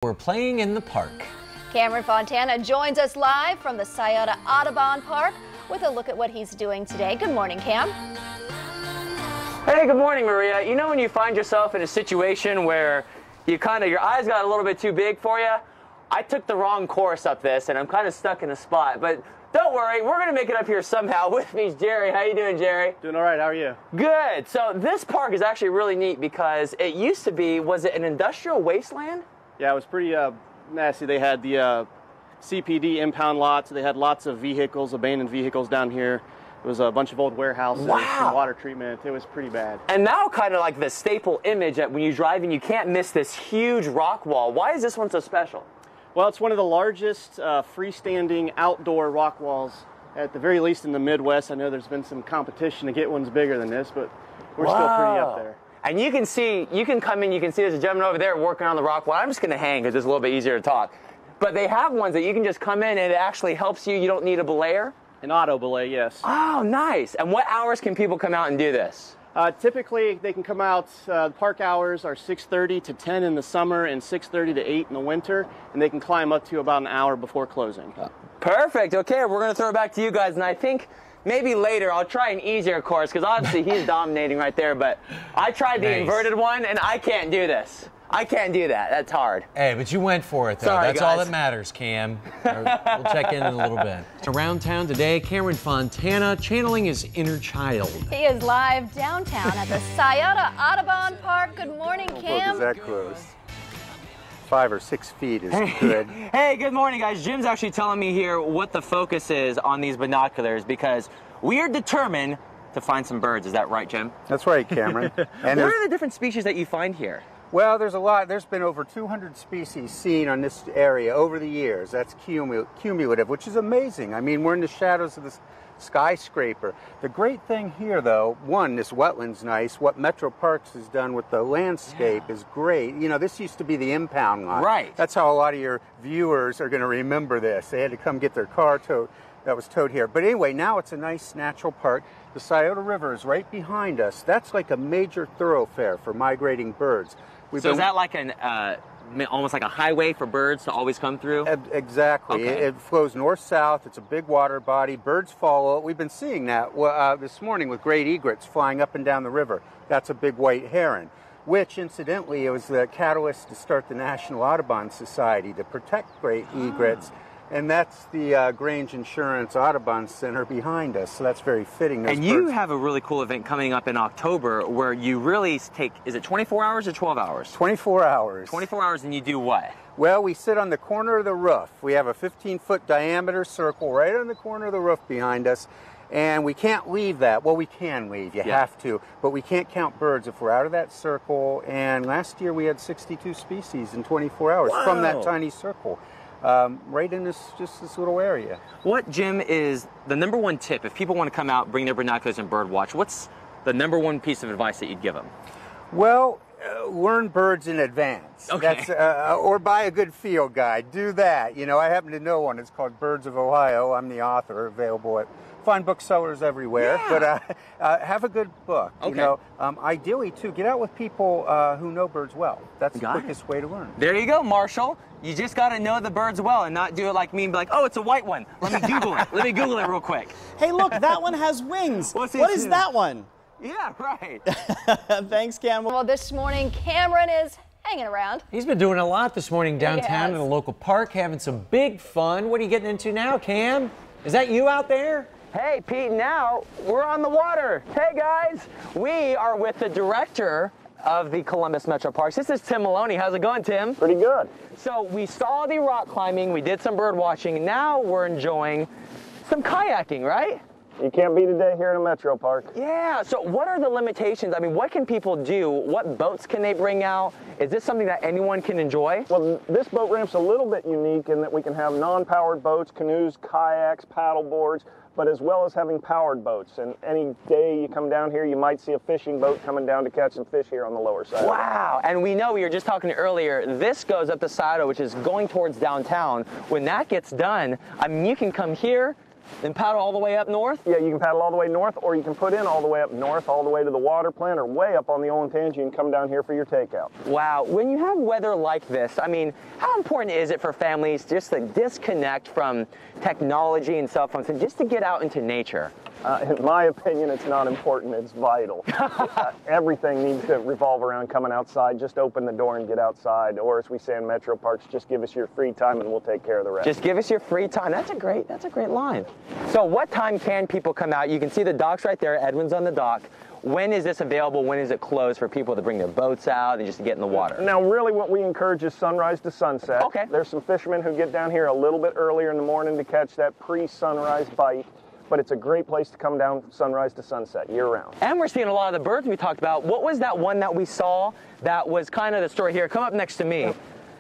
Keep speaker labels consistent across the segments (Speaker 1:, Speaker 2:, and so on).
Speaker 1: We're playing in the park.
Speaker 2: Cameron Fontana joins us live from the Scioto Audubon Park with a look at what he's doing today. Good morning, Cam.
Speaker 3: Hey, good morning, Maria. You know when you find yourself in a situation where your eyes got a little bit too big for you? I took the wrong course up this and I'm kind of stuck in a spot, but don't worry, we're gonna make it up here somehow. With me is Jerry. How you doing, Jerry?
Speaker 4: Doing all right, how are you?
Speaker 3: Good. So this park is actually really neat because it used to be, was it an industrial wasteland?
Speaker 4: Yeah, it was pretty nasty. They had the CPD impound lots. They had lots of vehicles, abandoned vehicles down here. It was a bunch of old warehouses, some water treatment. It was pretty bad. And now kind of like the staple image that when you drive in, you can't miss this huge rock wall. Why is this one so special? Well, it's one of the largest freestanding outdoor rock walls, at the very least in the Midwest. I know there's been some competition to get ones bigger than this, but we're still pretty up there. And you can see, you can come in, you can see there's a gentleman over there working on the rock wall. I'm just going to hang because it's a little bit easier to talk. But they have ones that you can just come in and it actually helps you. You don't need a belayer. An auto belay, yes. Oh, nice. And what hours can people come out and do this? Typically, they can come out, park hours are 6:30 to 10 in the summer and 6:30 to 8 in the winter, and they can climb up to about an hour before closing. Perfect. Okay, we're going to throw it back to you guys, and I think maybe later I'll try an easier course, because obviously he's dominating right there, but I tried the inverted one, and I can't do this. I can't do that. That's hard.
Speaker 1: Hey, but you went for it, though.
Speaker 3: Sorry,
Speaker 1: That's
Speaker 3: guys.
Speaker 1: all that matters, Cam. We'll check in a little bit. Around town today, Cameron Fontana channeling his inner child.
Speaker 2: He is live downtown at the Scioto Audubon Park. Good morning, Cam.
Speaker 5: Is that close? 5 or 6 feet is good.
Speaker 3: Hey, good morning, guys. Jim's actually telling me here what the focus is on these binoculars because we are determined to find some birds. Is that right, Jim?
Speaker 5: That's right, Cameron. And
Speaker 3: what are the different species that you find here?
Speaker 5: well, there's a lot. There's been over 200 species seen on this area over the years. That's cumulative, which is amazing. I mean, we're in the shadows of this skyscraper. The great thing here, though, one, this wetland's nice. What Metro Parks has done with the landscape is great. You know, this used to be the impound lot.
Speaker 3: Right.
Speaker 5: That's how a lot of your viewers are going to remember this. They had to come get their car towed. That was towed here. But anyway, now it's a nice natural park. The Scioto River is right behind us. That's like a major thoroughfare for migrating birds.
Speaker 3: So is that like an almost like a highway for birds to always come through?
Speaker 5: Exactly.
Speaker 3: Okay.
Speaker 5: It flows north-south. It's a big water body. Birds follow it. We've been seeing that this morning with great egrets flying up and down the river. That's a big white heron, which incidentally it was the catalyst to start the National Audubon Society to protect great egrets. And that's the Grange Insurance Audubon Center behind us, so that's very fitting.
Speaker 3: And you have a really cool event coming up in October where you really take, is it 24 hours or 12 hours?
Speaker 5: 24 hours.
Speaker 3: 24 hours, and you do what?
Speaker 5: Well, we sit on the corner of the roof. We have a 15-foot diameter circle right on the corner of the roof behind us, and we can't leave that. Well, we can leave, you have to, but we can't count birds if we're out of that circle, and last year we had 62 species in 24 hours from that tiny circle. Right in this little area. What, Jim, is the #1 tip if people want to come out, bring their binoculars and bird watch? What's the #1 piece of advice that you'd give them? Well, learn birds in advance.
Speaker 3: Okay.
Speaker 5: That's, or buy a good field guide. Do that. You know, I happen to know one. It's called Birds of Ohio. I'm the author, available at fine booksellers everywhere. Yeah. But have a good book. Okay. You know, ideally, too, get out with people who know birds well. That's the quickest way to learn. There you go, Marshall. You just got to know the birds well and not do it like me and be like, oh, it's a white one. Let me Google it. Let me Google it real quick.
Speaker 6: Hey, look, that one has wings. What is that one?
Speaker 3: Yeah, right.
Speaker 6: Thanks, Cameron.
Speaker 2: Well, this morning, Cameron is hanging around.
Speaker 1: He's been doing a lot this morning downtown in a local park, having some big fun. What are you getting into now, Cam? Is that you out there?
Speaker 3: Hey, Pete, now we're on the water. Hey, guys. We are with the director of the Columbus Metro Parks. This is Tim Maloney. How's it going, Tim? Pretty good. So we saw the rock climbing, we did some bird watching, now we're enjoying some kayaking, right?
Speaker 4: You can't beat a day here in a Metro Park.
Speaker 3: Yeah, so what are the limitations? I mean, what can people do? What boats can they bring out? Is this something that anyone can enjoy?
Speaker 4: Well, this boat ramp's a little bit unique in that we can have non-powered boats, canoes, kayaks, paddle boards, but as well as having powered boats. And any day you come down here, you might see a fishing boat coming down to catch some fish here on the lower side.
Speaker 3: Wow, and we know, we were just talking earlier, this goes up the Scioto, which is going towards downtown. When that gets done, I mean, you can come here, Then paddle all the way up north?
Speaker 7: Yeah, you can paddle all the way north, or you can put in all the way up north, all the way to the water plant, or way up on the Olentangy and come down here for your takeout.
Speaker 3: Wow, when you have weather like this, I mean, how important is it for families just to disconnect from technology and cell phones and just to get out into nature?
Speaker 7: In my opinion, it's not important, it's vital. Everything needs to revolve around coming outside. Just open the door and get outside. Or as we say in Metro Parks, just give us your free time and we'll take care of the rest.
Speaker 3: Just give us your free time. That's a great line. So what time can people come out? You can see the docks right there. Edwin's on the dock. When is this available? When is it closed for people to bring their boats out and just to get in the water?
Speaker 7: Now, really what we encourage is sunrise to sunset.
Speaker 3: Okay.
Speaker 7: There's some fishermen who get down here a little bit earlier in the morning to catch that pre-sunrise bite. But it's a great place to come down sunrise to sunset year-round.
Speaker 3: And we're seeing a lot of the birds we talked about. What was that one that we saw that was kind of the story here? Come up next to me.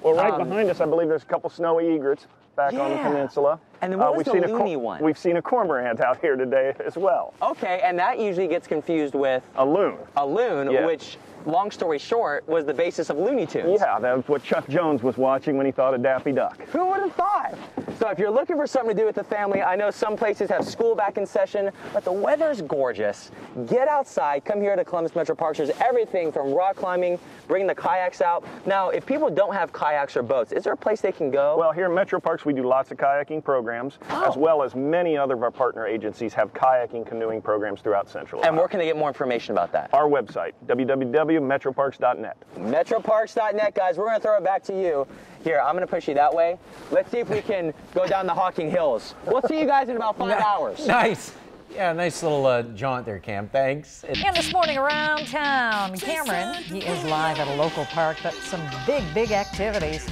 Speaker 7: Well, right behind us, I believe there's a couple snowy egrets back on the peninsula.
Speaker 3: And then what was the loony one?
Speaker 7: We've seen a cormorant out here today as well.
Speaker 3: Okay, and that usually gets confused with...
Speaker 7: a loon.
Speaker 3: A loon,
Speaker 7: yeah.
Speaker 3: Which, long story short, was the basis of Looney Tunes.
Speaker 7: Yeah, that's what Chuck Jones was watching when he thought of Daffy Duck.
Speaker 3: Who would have thought? So if you're looking for something to do with the family, I know some places have school back in session, but the weather's gorgeous. Get outside, come here to Columbus Metro Parks. There's everything from rock climbing, bringing the kayaks out. Now, if people don't have kayaks or boats, is there a place they can go?
Speaker 7: Well, here in Metro Parks, we do lots of kayaking programs, as well as many other of our partner agencies have kayaking, canoeing programs throughout Central Ohio.
Speaker 3: And where can they get more information about that?
Speaker 7: Our website, www.metroparks.net.
Speaker 3: Metroparks.net, guys. We're going to throw it back to you. Here, I'm going to push you that way. Let's see if we can go down the Hawking Hills. We'll see you guys in about 5 hours.
Speaker 1: Nice. Yeah, nice little jaunt there, Cam. Thanks.
Speaker 8: And this morning around town, Cameron, he is live at a local park, but some big activities.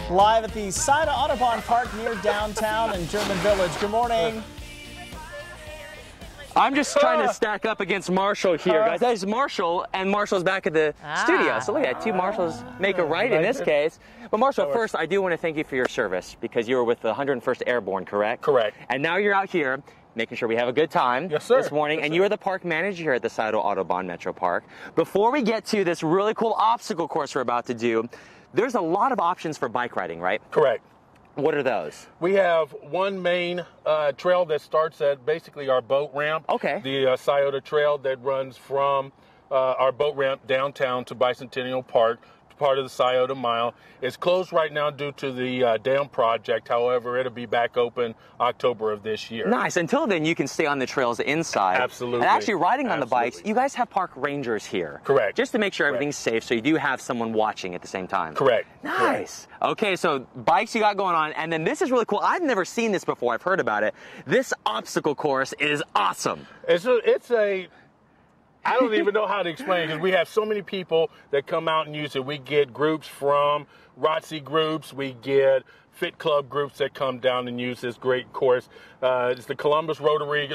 Speaker 6: Live at the Scioto Audubon Park near downtown in German Village. Good morning.
Speaker 3: I'm just trying to stack up against Marshall here, guys. That is Marshall, and Marshall's back at the studio. So look at that, 2 Marshalls make a right in this case. But Marshall, first, I do want to thank you for your service because you were with the 101st Airborne, correct?
Speaker 9: Correct.
Speaker 3: And now you're out here making sure we have a good time this morning, and you are the park manager here at the Scioto Audubon Metro Park. Before we get to this really cool obstacle course we're about to do, there's a lot of options for bike riding, right?
Speaker 9: Correct.
Speaker 3: What are those?
Speaker 9: We have one main trail that starts at basically our boat ramp.
Speaker 3: Okay.
Speaker 9: The Scioto Trail that runs from our boat ramp downtown to Bicentennial Park, part of the Scioto Mile. It's closed right now due to the dam project. However, it'll be back open October of this year.
Speaker 3: Nice. Until then, you can stay on the trails inside.
Speaker 9: Absolutely.
Speaker 3: And actually riding on the bikes, you guys have park rangers here.
Speaker 9: Correct.
Speaker 3: Just to make sure everything's safe, so you do have someone watching at the same time.
Speaker 9: Correct.
Speaker 3: Nice. Okay, so bikes you got going on, and then this is really cool. I've never seen this before. I've heard about it. This obstacle course is awesome.
Speaker 9: I don't even know how to explain it because we have so many people that come out and use it. We get groups from ROTC groups. We get Fit Club groups that come down and use this great course. It's the Columbus Rotary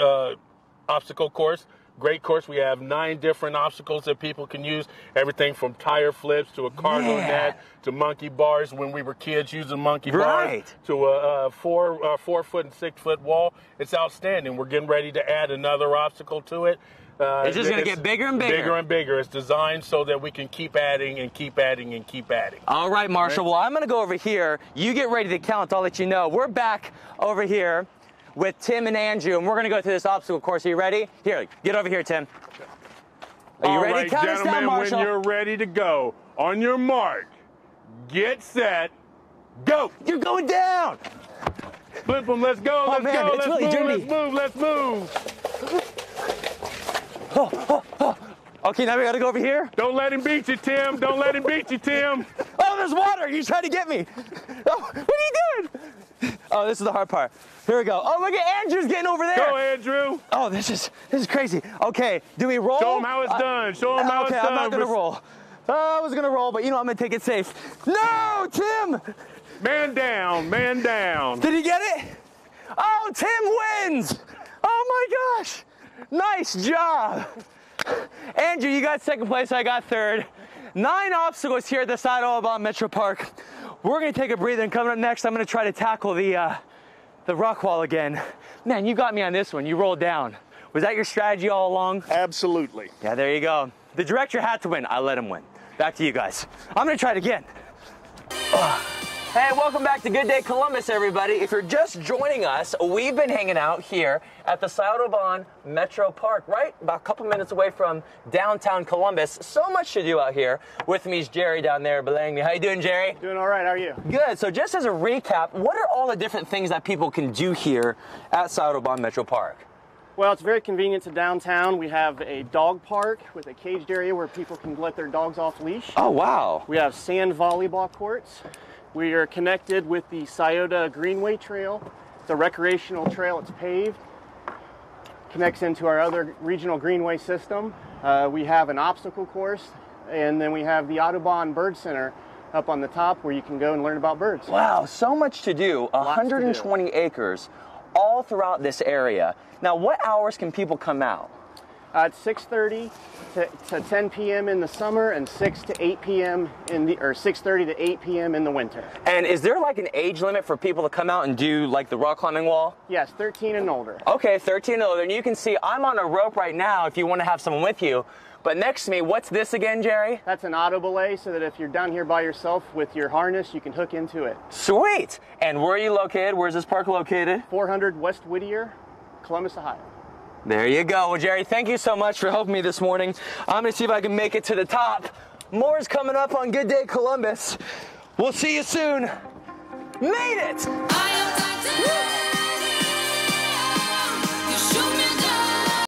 Speaker 9: obstacle course. Great course. We have 9 different obstacles that people can use. Everything from tire flips to a cargo net to monkey bars when we were kids using monkey bars to a 4-foot and 6-foot wall. It's outstanding. We're getting ready to add another obstacle to it.
Speaker 3: It's just going to get bigger and bigger.
Speaker 9: Bigger and bigger. It's designed so that we can keep adding and keep adding and keep adding.
Speaker 3: All right, Marshall. Well, I'm going to go over here. You get ready to count. I'll let you know. We're back over here with Tim and Andrew, and we're going to go through this obstacle course. Are you ready? Here, get over here, Tim. Are you ready? Count us down, Marshall.
Speaker 9: When you're ready to go, on your mark, get set, go.
Speaker 3: You're going down.
Speaker 9: Flip them. Let's go.
Speaker 3: Oh,
Speaker 9: Let's
Speaker 3: man,
Speaker 9: go.
Speaker 3: it's
Speaker 9: Let's
Speaker 3: really
Speaker 9: move.
Speaker 3: dirty.
Speaker 9: Let's move. Let's move.
Speaker 3: Okay, now we got to go over here.
Speaker 9: Don't let him beat you, Tim. Don't let him beat you, Tim.
Speaker 3: Oh, there's water. He's trying to get me. Oh, what are you doing? Oh, this is the hard part. Here we go. Oh, look at Andrew's getting over there.
Speaker 9: Go, Andrew.
Speaker 3: Oh, this is crazy. Okay, do we roll?
Speaker 9: Show him how it's done. Show him how it's done.
Speaker 3: Okay, I'm not going to roll. I was going to roll, but you know, I'm going to take it safe. No, Tim.
Speaker 9: Man down. Man down.
Speaker 3: Did he get it? Oh, Tim wins. Oh, my gosh. Nice job. Andrew, you got second place. I got third. 9 obstacles here at the Scioto Audubon Metro Park. We're going to take a breather, and coming up next, I'm going to try to tackle the rock wall again. Man, you got me on this one. You rolled down. Was that your strategy all along?
Speaker 9: Absolutely.
Speaker 3: Yeah, there you go. The director had to win. I let him win. Back to you guys. I'm going to try it again. Hey, welcome back to Good Day Columbus, everybody. If you're just joining us, we've been hanging out here at the SciotoPark Metro Park, right about a couple minutes away from downtown Columbus. So much to do out here. With me is Jerry down there belaying me. How you doing, Jerry?
Speaker 4: Doing all right. How are you?
Speaker 3: Good. So just as a recap, what are all the different things that people can do here at SciotoPark Metro Park?
Speaker 4: Well, it's very convenient to downtown. We have a dog park with a caged area where people can let their dogs off leash.
Speaker 3: Oh, wow.
Speaker 4: We have sand volleyball courts. We are connected with the Scioto Greenway Trail. It's a recreational trail. It's paved. Connects into our other regional greenway system. We have an obstacle course, and then we have the Audubon Bird Center up on the top where you can go and learn about birds.
Speaker 3: Wow, so much to do. 120 acres all throughout this area. Now, what hours can people come out?
Speaker 4: It's 6:30 to 10 p.m. in the summer and 6 to 8 p.m. or 6:30 to 8 p.m. in the winter.
Speaker 3: And is there like an age limit for people to come out and do like the rock climbing wall?
Speaker 4: Yes, 13 and older.
Speaker 3: Okay, 13 and older. And you can see I'm on a rope right now if you want to have someone with you. But next to me, what's this again, Jerry?
Speaker 4: That's an auto belay, so that if you're down here by yourself with your harness, you can hook into it.
Speaker 3: Sweet. And where are you located? Where's this park located?
Speaker 4: 400 West Whittier, Columbus, Ohio.
Speaker 3: There you go. Well, Jerry, thank you so much for helping me this morning. I'm going to see if I can make it to the top. More is coming up on Good Day Columbus. We'll see you soon. Made it!